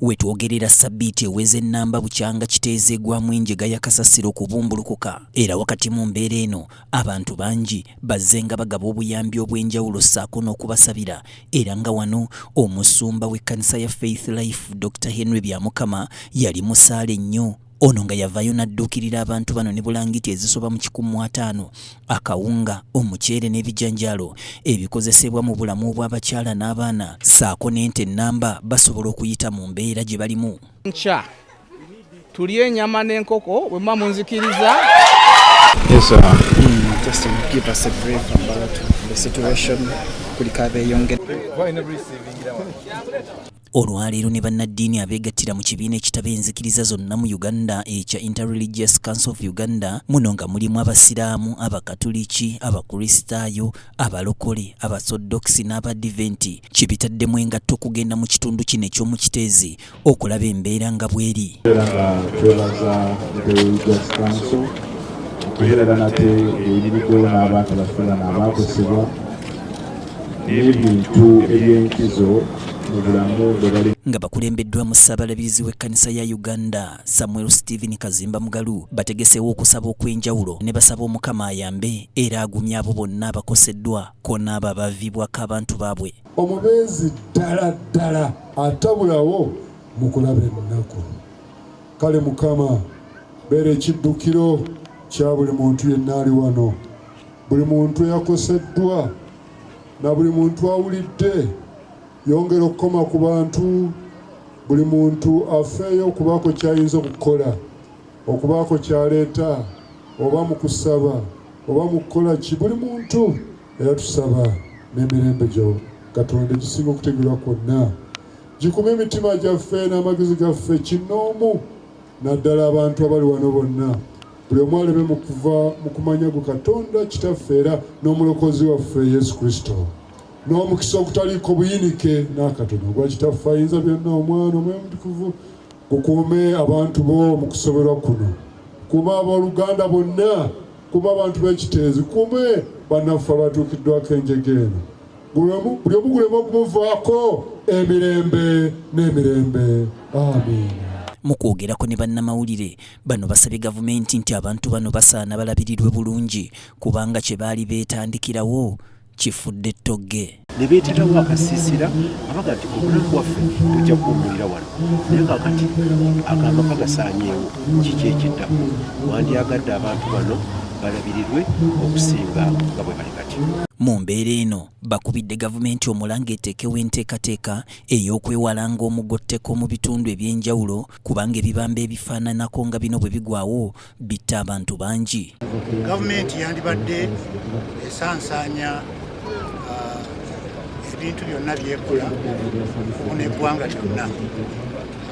Wetwogerera sabbiiti eweze nnamba bukyanga kiteezeegwamu enjega ya kasasiro okubumbulukuka era wakati mu mbeera eno abantu bangi bazze nga bagaba obuyambi obw'enjawulo ssaako n'okubasabira era nga wano omusumba w'ekkanisa ya Faith Life Dr. Henry Byamukama yali musaale nnyo. Ono nga yavaayo n'adduukirira abantu bano ne bulangiti ezisoba mu 150 akawunga omuceere n'ebijanjaalo ebikozesebwa mu bulamu bw'abakyala n'abaana ssaako n'ente ennamba basobola okuyita mu mbeera gye balimu. Nkya tulye ennyama n'enkoko bwe muba munzikiriza. Yes, sir. Just to give us a brief about the situation. Olwaleero ne bannaddiini abeegattira mu kibiina ekitaba enzikiriza zonna mu Uganda ekya Interreligious Council of Uganda muno nga mulimu abasiraamu, abakatuliki, abakristaayo, abalokole, abasodokisi n'abadiventi kibitaddemu engatto okugenda mu kitundu kino eky'omu Kiteezi okulaba embeera nga bweri. Okuherera nate ebiriddwo n'abantu bafuna n'abaakosebwa n'ebintu eby'enkizo mu bulamu bwe bali. Nga bakulembeddwamu Ssaabalabirizi w'ekkanisa ya Uganda Samuel Stephen Kazimba Mugalu bategeseewo okusaba okw'enjawulo ne basaba Omukama ayambe era agumye abo bonna abakoseddwa ko n'abo abaviibwako abantu baabwe. Omubeezi ddala ddala atabulawo mu kulaba ennaku. Kale Mukama beera ekiddukiro kya buli muntu yenna ali wano, buli muntu eyakoseddwa na buli muntu awulidde yongera okukoma ku bantu, buli muntu afeeyo okubaako kyayinza okukola, okubaako kyaleeta oba mu kusaba oba mu kukola ki. Buli muntu era tusaba n'emirembe gyo Katonda gisinga okutegeerwa kwonna gikume emitima gyaffe n'amagezi gaffe kinoomu naddala abantu abali wano bonna. Buli omu aleme mu kuva mu kumanya gu Katonda kitaffe era n'omulokozi waffe Yesu Kristo, n'omukisa ogutaliiko buyinike n'akatono ogwa kitaffe ayinza byonna Omwana Omwoyo Omutukuvu gukuume abantu bo mu kusoberwa kuno, kuume abooluganda bonna, kuume abantu b'Ekiteezi, kuume bannaffe abatuukiddwako enjega eno. Buli omu guleme okumuvaako emirembe n'emirembe. Amiina. Mu kwogerako ne bannamawulire bano basabye gavumenti nti abantu bano basaana balabirirwe bulungi kubanga kye baali beetandikirawo kifudde ttogge. Ne beeterawo akasiisira abaga nti obulamu bwaffe tujja kuwummulira wano naye kakati akakapa gasaanyeewo kiki ekiddako. Wandyagadde abantu bano balabirirwe okusinga nga bwe bali kati. Mu mbeera eno bakubidde gavumenti omulanga eteekewo enteekateeka ey'okwewalanga omugotteko mu bitundu eby'enjawulo kubanga ebibamba ebifaananako nga bino bwe bigwawo bitta abantu bangi. Gavumenti yandibadde esansaanya ebintu byonna byekola okubona eggwanga lyonna,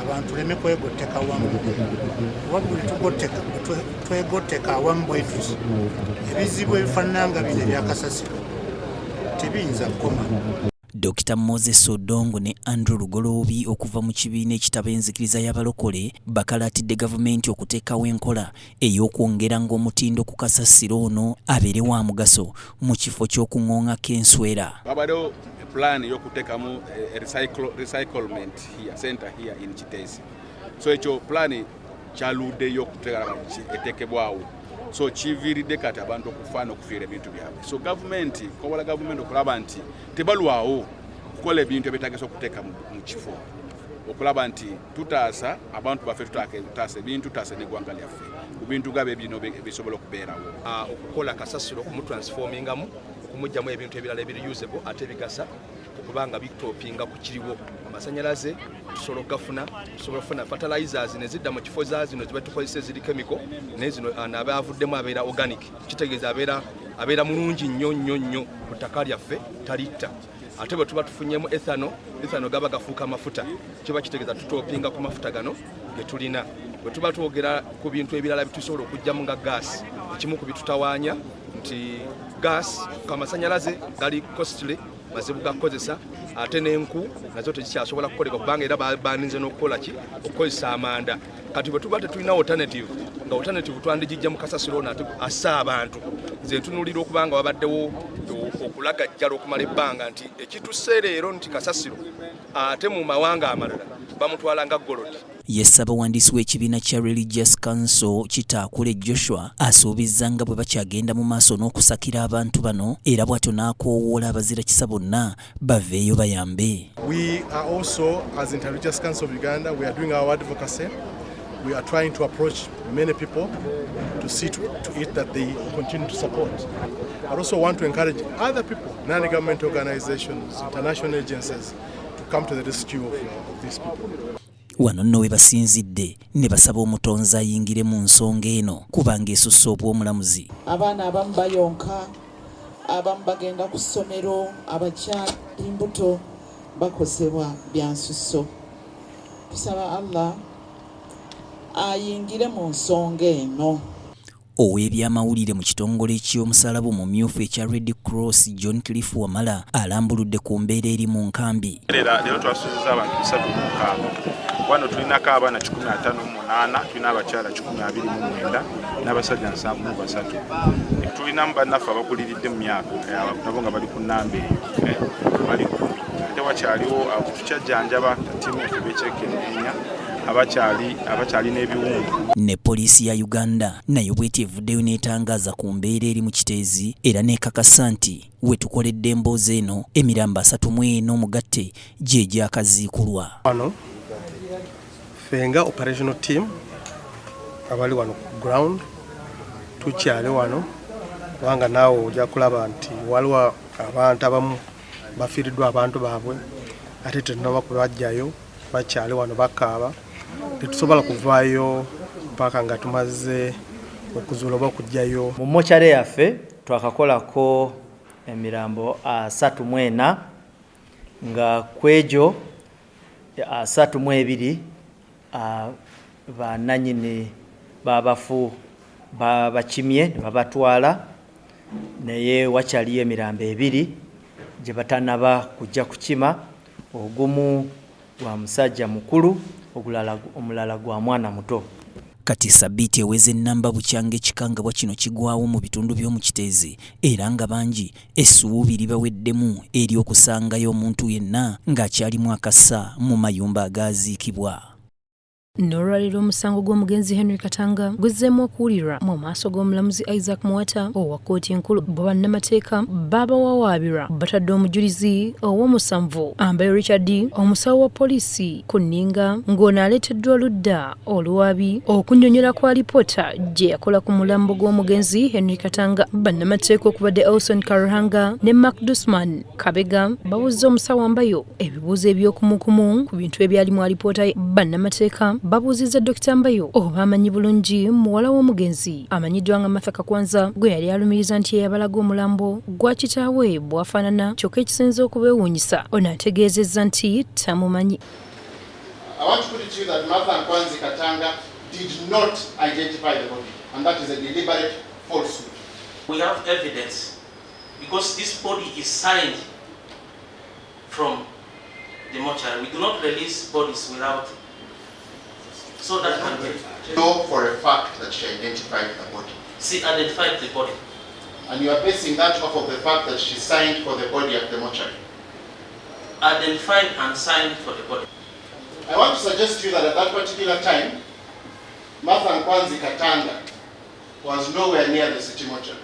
abantu tuleme kwegotteka wamu. Wabuli twegotteka awamu bwetuzi ebizibu ebifaanana nga bino ebyakasasiro tebiyinza kukoma. Dr. Moses Odongo ne Andrew Lugoloobi okuva mu kibiina ekitaba enzikiriza y'abalokole bakalaatidde gavumenti okuteekawo enkola ey'okwongera ng'omutindo ku kasasiro ono abeere wa mugaso mu kifo ky'okuŋŋooŋako enswera. Babaddewo plan y'okuteekamu recyclement center here in Kiteezi. So ekyo plan kyaluddeyo eteekebwawo. So kiviiridde kati abantu okufaana okufiira ebintu byabwe. So gavumenti kobola gavumenti okulaba nti tebalwawo okukola ebintu ebitagesa okuteeka mu kifo, okulaba nti tutaasa abantu baffe, tutaasa ebintu, tutaasa n'eggwanga lyaffe ku bintu gabe bino bisobola okubeerawo. Okukola kasasiro okumutransformingamu, okumugyamu ebintu ebirala ebiri usable ate bigasa okubanga bitopinga ku kiriwo. Amasanyalaze tusobola okugafuna, tusobola okufuna fertilizers nezidda mu kifo za zino ziba tukozesa eziri chemical nezino n'abaavuddemu abeera organic, kitegeeza abeera mulungi nnyo ku ttaka lyaffe talitta. Ate bwe tuba tufunyemu ethanol gaba gafuuka amafuta, kiba kitegeeza tutopinga ku mafuta gano ge tulina. Bwe tuba twogera ku bintu ebirala bitusobola okugyamu nga gaasi, ekimu ku bitutawaanya nti gaasi kamasanyalaze gali costly, mazibu gakozesa ate n'enku nazo tekikyasobola kukoleka kubanga era baninze n'okukola ki okukozesa amanda. Kati bwe tuba tetulina alternative nga alternative twandigijja mu kasasiro nate assa abantu nze ntunuulira okubanga wabaddewo okulagajjala okumala ebbanga nti ekitusse leero nti kasasiro ate mu mawanga amalala bamutwala nga golodi. Yessabawandiisi w'ekibiina kya Religious Council Kitaakule Joshua asuubizza nga bwe bakyagenda mu maaso n'okusakira abantu bano era bw'atyo n'akoowoola abazira kisa bonna baveeyo bayambe. We are also, as Interreligious Council of Uganda, we are doing our advocacy. We are trying to approach many people to see to it that they continue to support. I also want to encourage other people, non-government organizations, international agencies, to come to the rescue of these people. Wano nno we basinzidde ne basaba omutonzi ayingire mu nsonga eno kubanga esusse obw'omulamuzi. Abaana abamu bayonka, abamu bagenda ku ssomero, abakyali mbuto bakosebwa bya nsusso. Tusaba Allah ayingire mu nsonga eno. Ow'ebyamawulire mu kitongole ky'omusalaba omumyufu ekya Red Cross John Cliff Wamala alambuludde ku mbeera eri mu nkambi. Leero twasuzizza abantu 36. Wano tulinako abaana 58, tulina abakyala 29 n'abasajja 73. Tulinamu bannaffe abakuliridde mu myaka nabo nga bali ku nnamba eyo bali 10. Ate wakyaliwo tukyajjanjaba ttiimu yaffe beekyekenneenya abakyali n'ebiwundu. Ne poliisi ya Uganda nayo bw'eti evuddeyo n'etangaaza ku mbeera eri mu kiteezi era n'ekakasa nti we tukoledde emboozi eno emirambo 34 omugatte gye gyakaziikulwa. Wano fenga operational team abali wano ku ground tukyali wano kubanga naawe ojja kulaba nti waliwo abantu abamu bafiiriddwa abantu baabwe ate tetunaba kubajjayo bakyali wano bakaaba tetusobola kuvaayo mpaka nga tumaze okuzuula oba okujjayo. Mu mochare yaffe twakakolako emirambo 34 nga kwejo 32 bananyini babafu babakimye ne babatwala naye wakyaliyo emirambo 2 gye batanaba kujja kukima, ogumu gwa musajja mukulu omulala gwa mwana muto. Kati Sabiti eweze nnamba bukyanga ekikangabwa kino kigwawo mu bitundu by'omu kiteezi era nga bangi essuubi libaweddemu eri okusangayo omuntu yenna ng'akyalimu akasa mu mayumba agaaziikibwa. N'olwaliro omusango gw'omugenzi Henry Katanga guzzeemu okuwulirwa mu maaso g'omulamuzi Isaac Muwata owa kkooti enkulu bannamateeka baabawawaabirwa batadde omujulizi ow'omusanvu Amber Richard omusawo wa poliisi ku nninga ng'ono aleeteddwa oludda oluwaabi okunnyonnyola kwa lipoota gye yakola ku mulambo gw'omugenzi Henry Katanga. Bannamateeka okubadde Elson Karuhanga ne Mark Dusman Kabega babuuzza omusawo Ambayo ebibuuzo eby'okumukumu ku bintu ebyali mu alipoota ye. Bannamateeka babuuzizza Dr. Mbayo oba amanyi bulungi muwala w'omugenzi amanyiddwa nga Martha Kakwanza gwe yali alumiriza nti yabalaga omulambo gwa kitaawe bwafaanana kyokka ekisinza okubeewuunyisa ono ategeezezza nti tamumanyi. I want to put it to you that Martha Nkwanzi Katanga did not identify the body, and that is a deliberate falsehood. We have evidence because this body is signed from the mortuary. We do not release bodies without. So that can be. Know for a fact that she identified the body. She identified the body. And you are basing that off of the fact that she signed for the body at the mortuary. Identified and signed for the body. I want to suggest to you that at that particular time, Martha Nkwanzi Katanga was nowhere near the city mortuary.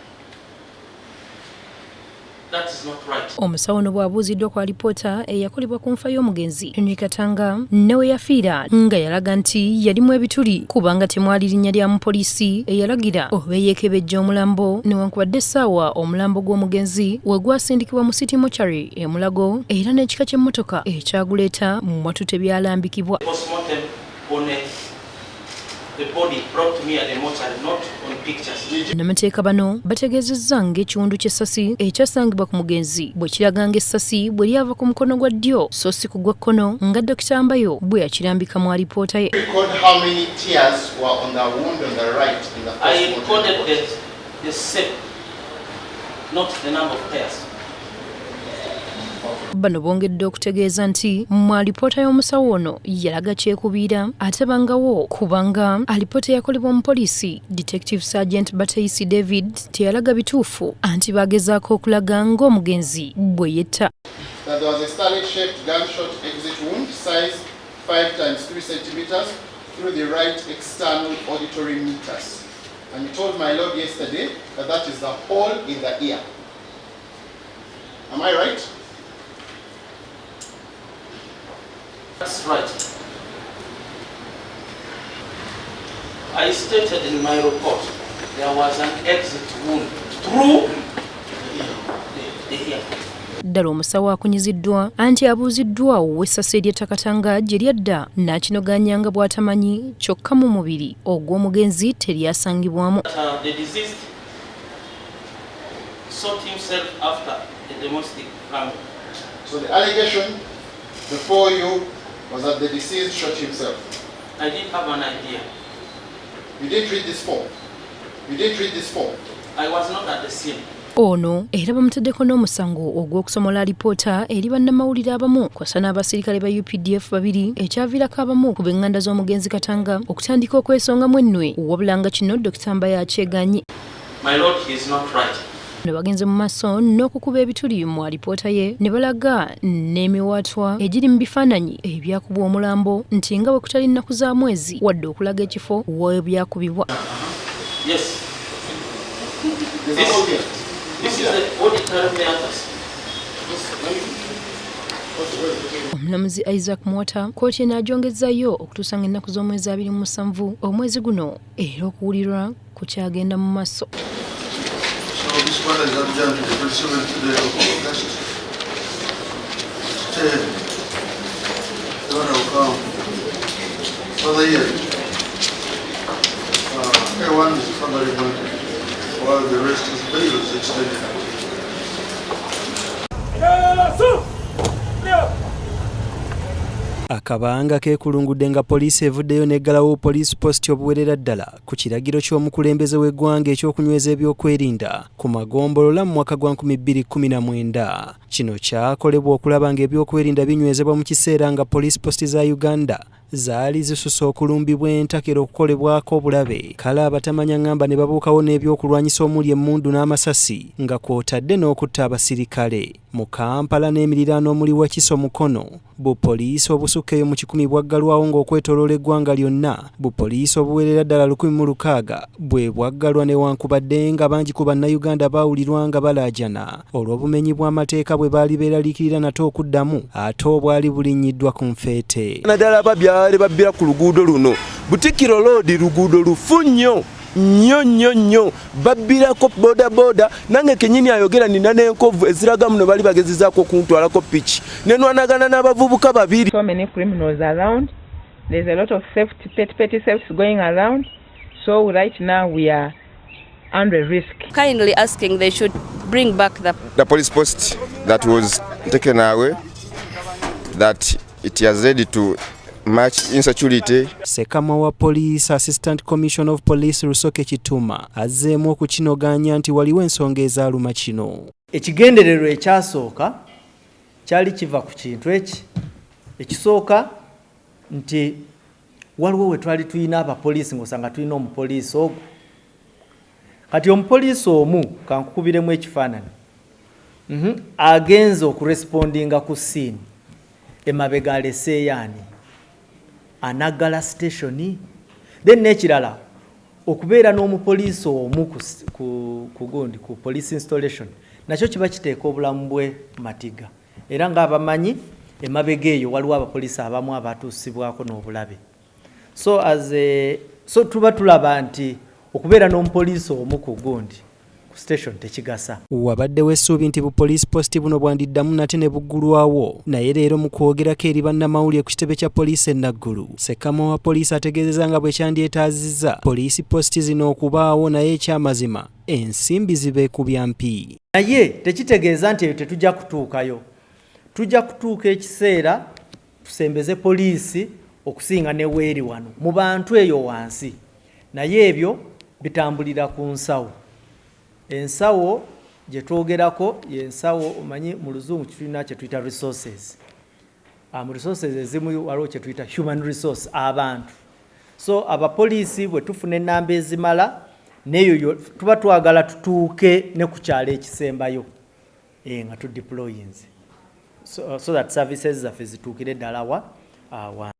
That is not right. Omusawo ono bw'abuuziddwa kwa lipoota eyakolebwa ku nfa y'omugenzi Henry Katanga newe yafiira nga yalaga nti yalimu ebituli kubanga temwali linnya lya mupoliisi eyalagira oba eyeekebejja omulambo newankubadde essaawa omulambo gw'omugenzi we gwasindikibwa mu city mortuary e Mulago era n'ekika ky'emmotoka ekyaguleeta mu mwatu tebyalambikibwa. The body brought to me at the mortuary, not on pictures. Namateeka bano bategeezezza ng'ekiwundu ky'essasi ekyasangibwa ku mugenzi bwe kiraga ng'essasi bwe lyava ku mukono gwa ddyo so si ku gwa kkono nga Dr. Mbayo bwe yakirambika mu alipoota ye. How many tears were on the wound on the right in the I recorded the shape, not the number of tears. Okay. Bano bongedde okutegeeza nti mu alipoota y'omusawo ono yalaga kyekubiira ate bangawo kubanga alipoota yakolebwa omupoliisi Detective Sergeant Bateisi David teyalaga bituufu anti bagezaako okulaga ng'omugenzi bwe yetta. That there was a starlet-shaped gunshot exit wound, size 5 times 3 centimeters, through the right external auditory meatus. And you told my lord yesterday that that is the hole in the ear. Am I right? That's right. I stated in my report there was an exit wound through the ear. Ddala omusawo akunyiziddwa anti abuuziddwawo w'essasi ery'ettakatanga gye lyadda n'akinoganya nga bw'atamanyi kyokka mu mubiri ogw'omugenzi teryasangibwamu. The deceased sought himself after a domestic violence. So the allegation before you was that the deceased shot himself. I did have an idea. You didn't read this form. You didn't read this form. I was not at the scene. Ono era bamutaddeko n'omusango ogw'okusomola alipoota eri bannamawulire abamu kw'ossa n'abasirikale ba UPDF babiri ekyaviirako abamu ku b'eŋŋanda z'omugenzi Katanga okutandika okwesongamu ennwe wabula nga kino Dr. Mbaya akyeganye. My lord, he is not right. Ne bagenze mu maaso n'okukuba ebituli mu alipoota ye ne balaga n'emiwaatwa egiri mu bifaananyi ebyakubwa omulambo nti nga bwe kutali nnaku za mwezi wadde okulaga ekifo w'ebyakubibwa. Yes. This is the auditory meatus. Omulamuzi Isaac Muwata kkooti n'agyongezzayo okutuusa ng'ennaku z'omwezi 27 omwezi guno era okuwulirwa ku kyagenda mu maaso. So this matter is adjourned to the pursuant to the August 10. The order will come for the year. Everyone is probably going to, while the rest is bail is extended. Akabanga keekulungudde nga poliisi evuddeyo n'eggalawo poliisi post obuwerera ddala ku kiragiro ky'omukulembeze w'eggwanga ekyokunyweza ebyokwerinda ku magombolola mu mwaka gwa 2019. Kino kyakolebwa okulaba ng'ebyokwerinda binywezebwa mu kiseera nga poliisi post za Uganda zaali zisusse okulumbibwa entakera okukolebwako obulabe. Kale abatamanya ngamba ne babuukawo n'ebyokulwanyisa omuli emmundu n'amasasi nga kw'otadde n'okutta abasirikale. Mu Kampala n'emiriraano omuli Wakiso Mukono, bupoliisi obusukka eyo mu 10 bwaggalwawo ng'okwetooloola eggwanga lyonna. Bupoliisi obuwerera ddala 1600 bwe bwaggalwa newankubadde nga bangi ku bannayuganda baawulirwa nga balaajana olw'obumenyi bw'amateeka bwe baali beeraliikirira nate okuddamu ate obwali bulinnyiddwa ku nfeete. Naddala babyale babbira ku luguudo luno Butikiro Road luguudo lufu nnyo nnyo babbirako boda nange kenyini ayogera nina n'enkovu eziraga muno bali bagezezaako okuntwalako piki nenwanagana n'abavubuka babiri. So many criminals around. There's a lot of petty thefts going around. So right now we are under risk. Kindly asking they should bring back the police post that was taken away, that it has led to much insecurity. Sekama wa Police Assistant Commissioner of Police Rusoke Kituma azzeemu okukinoganya nti waliwo ensonga ezaaluma kino. Ekigendererwa ekyasooka kyali kiva ku kintu ekisooka nti waliwo we twali tulina abapoliisi ng'osanga tulina omupoliisi ogwo. Kati omupoliisi omu kankukubiremu ekifaananyi agenza okurespondinga ku scene emabega aleseeyaani anaggala station. Then n'ekirala okubeera n'omupoliisi omu ku police installation nakyo kiba kiteeka obulamu bwe matiga era ng'abamanyi emabega eyo waliwo abapoliisi abamu abatuusibwako n'obulabe. So tuba tulaba nti okubeera n'omupoliisi omu ku gundi ku station tekigasa. Wabaddewo essuubi nti bupoliisi posti buno bwandiddamu nate ne buggulwawo, naye leero mu kwogerako eri bannamawulire ku kitebe kya poliisi e Naggulu, Sekama wa poliisi ategeezezza nga bwe kyandyetaazizza poliisi posti zino okubaawo, naye ekyamazima ensimbi zibeekubya mpi. Naye tekitegeeza nti eyo tetujja kutuukayo. Tujja kutuuka ekiseera tusembeze poliisi okusinga ne weeri wano mu bantu eyo wansi, naye ebyo bitambulira ku nsawo. Ensawo gye twogerako yensawo omanyi mu luzungu tulina kye tuyita resources. Mu resources ezimu waliwo kye tuyita human resource abantu. So abapoliisi bwe tufuna ennamba ezimala neyo tuba twagala tutuuke ne ku kyalo ekisembayo nga tudeployinze so that services zaffe zituukire ddala wa.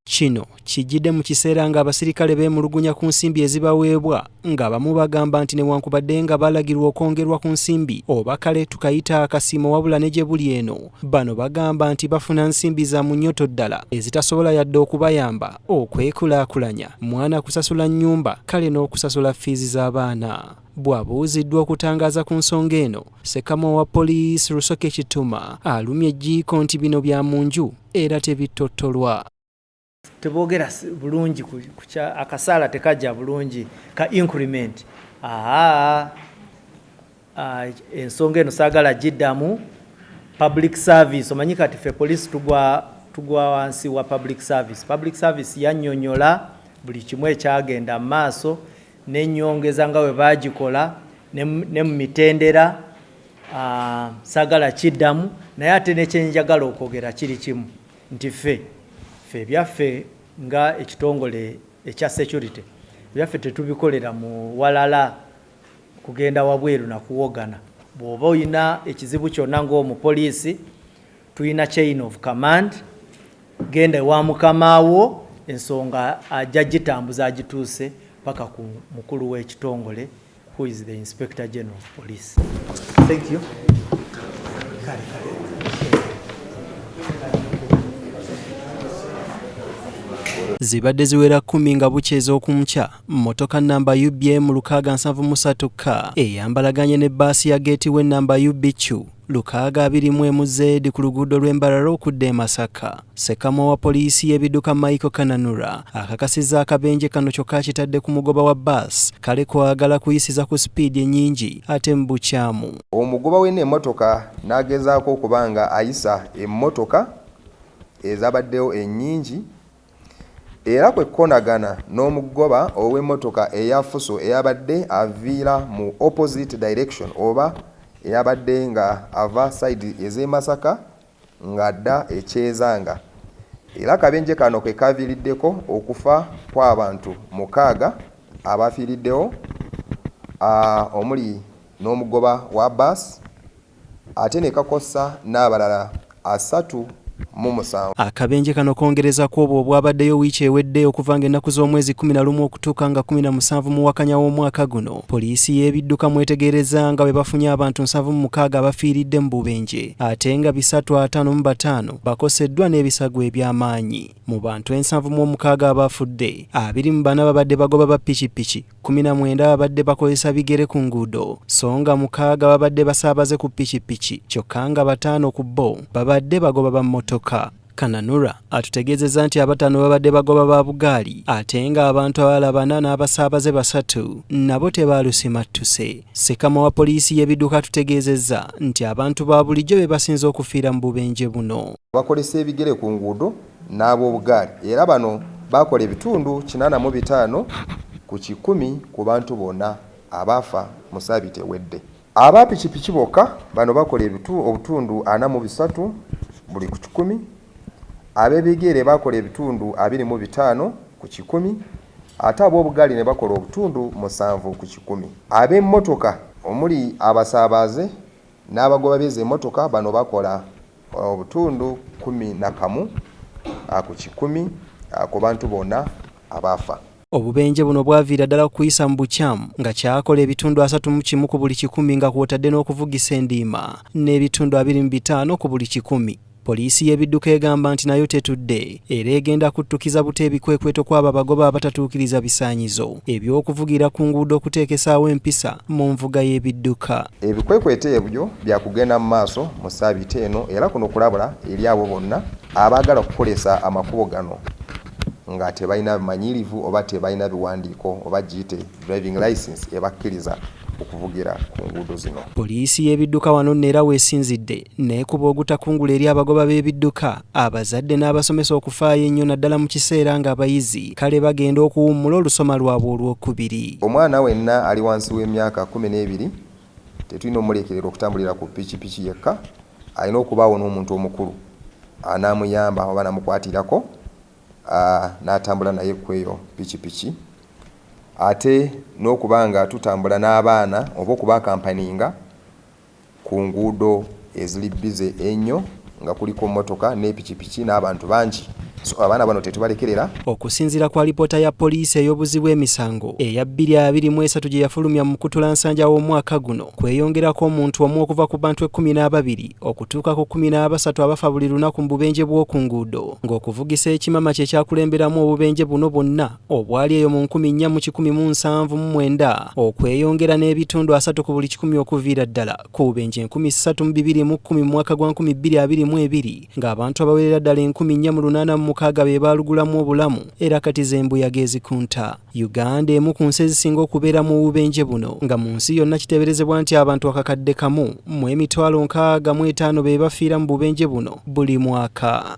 Kino kijjidde mu kiseera ng'abasirikale beemulugunya ku nsimbi ezibaweebwa ng'abamu bagamba nti newankubadde nga balagirwa okwongerwa ku nsimbi oba kale tukayita akasiimo wabula ne gye buli eno bano bagamba nti bafuna nsimbi za munnyoto ddala ezitasobola yadde okubayamba okwekulaakulanya mwana kusasula nnyumba kale n'okusasula fiizi z'abaana. Bw'abuuziddwa okutangaaza ku nsonga eno Sekamo wa poliisi Lusoke Kituma alumye ejjiiko nti bino bya mu nju era tebitottolwa. Teboogera bulungi akasaala tekajja bulungi ka increment. Ensonga eno saagala giddamu public service. Omanyi kati ffe poliisi tugwa wansi wa public service. Public service yannyonnyola buli kimu ekyagenda mu maaso n'ennyongeza nga bwe baagikola ne mu mitendera saagala kiddamu naye ate nekyenjagala okwogera kiri kimu nti ffe byaffe nga ekitongole ekya security byaffe tetubikolera mu walala kugenda wabweru na kuwogana. Bw'oba olina ekizibu kyonna ng'omupoliisi tulina chain of command, genda ewa mukamaawo ensonga ajja gitambuza agituuse paka ku mukulu w'ekitongole who is the Inspector General of Police. Thank you. Zibadde ziwera 10 nga bukyeza okunkya mmotoka namba UBM 673K eyambalaganye ne bbaasi ya Gateway namba UBQ 621Z ku luguudo lw'Embarara okudda e Masaka. Sekamo wa poliisi y'ebidduka Michael Kananura akakasizza akabenje kano kyokka kitadde ku mugoba wa bbaasi kale kwagala kuyisiza ku sipiidi ennyingi ate mu bukyamu. Omugoba w'eno emmotoka n'agezaako okubanga ayisa emmotoka ezabaddewo ennyingi era kwe konagana n'omugoba ow'emmotoka eya Fuso eyabadde aviira mu opposite direction oba eyabadde nga ava side ez'e Masaka ng'adda ekyezanga. Era akabenje kano ke kaviiriddeko okufa kw'abantu 6 abafiiriddewo omuli n'omugoba wa bbaasi ate ne kakosa n'abalala 37. Akabenje kano kongereza ku obwo obwabaddeyo wiiki ewedde okuva ng'ennaku z'omwezi 11 okutuuka nga 17 mu Wakanya w'omwaka guno. Poliisi y'ebidduka mwetegereza nga bwe bafunye abantu 76 abafiiridde mu bubenje ate nga 355 bakoseddwa n'ebisago eby'amaanyi. Mu bantu 76 abafudde 24 babadde bagoba ba pikipiki, 17 babadde bakozesa bigere ku nguudo so nga 6 babadde basaabaze ku pikipiki kyokka nga 5 ku bo babadde bagoba ba motoka. Kananura atutegeezezza nti 5 babadde bagoba ba bugaali ate nga abantu abalala 4 n'abasaabaze 3 nabo tebaalusimattuse. Sekamo wa poliisi y'ebidduka atutegeezezza nti abantu ba bulijjo be basinze okufiira mu bubenje buno. Bakolesa ebigere ku nguudo n'ab'obugaali era bano bakola ebitundu 85 ku 100 ku bantu bonna abaafa mu Ssabbiiti ewedde. Aba pikipiki bokka bano bakola obutundu 43 buli ku 100. Ab'ebigere bakola ebitundu 25 ku 100 ate ab'obugaali ne bakola obutundu 7 ku 100. Ab'emmotoka omuli abasaabaze n'abagoba b'ezo emmotoka bano bakola obutundu 11 ku 100 ku bantu bonna abaafa. Obubenje buno bwaviira ddala okuyisa mu bukyamu nga kyakola ebitundu 31 ku buli 100 nga kwotadde n'okuvugisa endiima n'ebitundu 25 ku buli 100. Poliisi y'ebidduka egamba nti nayo tetudde era egenda kuttukiza buto ebikwekweto kw'abo abagoba abatatuukiriza bisaanyizo eby'okuvugira ku nguudo okuteekesaawo empisa mu nvuga y'ebidduka. Ebikwekweto ebyo bya kugenda mu maaso mu Ssabbiiti eno era kuno kulabula eri abo bonna abaagala okukolesa amakubo gano nga tebalina bimanyirivu oba tebalina biwandiiko oba giyite driving license ebakkiriza okuvugira ku nguudo zino. Poliisi y'ebidduka wano neera weesinzidde neekuba ogutakungula eri abagoba b'ebidduka abazadde n'abasomesa okufaayo ennyo naddala mu kiseera ng'abayizi kale bagenda okuwummula olusoma lwabwe olwokubiri. Omwana wenna ali wansi w'emyaka 12 tetulina omulekerera okutambulira ku pikipiki yekka, alina okubaawo n'omuntu omukulu anaamuyamba oba namukwatirako n'atambula naye kweyo pikipiki, ate n'okuba nga tutambula n'abaana oba okubaakampaninga ku nguudo eziri bize ennyo nga kuliko mmotoka n'epikipiki n'abantu bangi. So abaana bano tetubalekerera. Okusinziira kwa lipoota ya poliisi ey'obuzi bw'emisango eya 2023 gye yafulumya mu kutula nsanja w'omwaka guno, kweyongerako omuntu omu okuva ku bantu 12 okutuuka ku 13 abafa buli lunaku mu bubenje bw'oku nguudo, ng'okuvugisa ekimama kye kyakulemberamu obubenje buno bwonna obwali eyo mu 1979 okweyongera n'ebitundu 3 ku buli 100 okuviira ddala ku bubenje 3210 mu mwaka gwa 2022, ng'abantu abawerera ddala 1486 be baalugulamu obulamu era kati z'embuyaga ezikunta. Uganda emu ku nsi ezisinga okubeera mu bubenje buno, nga mu nsi yonna kiteeberezebwa nti abantu akakadde kamu mu emitwalo 65 be bafiira mu bubenje buno buli mwaka.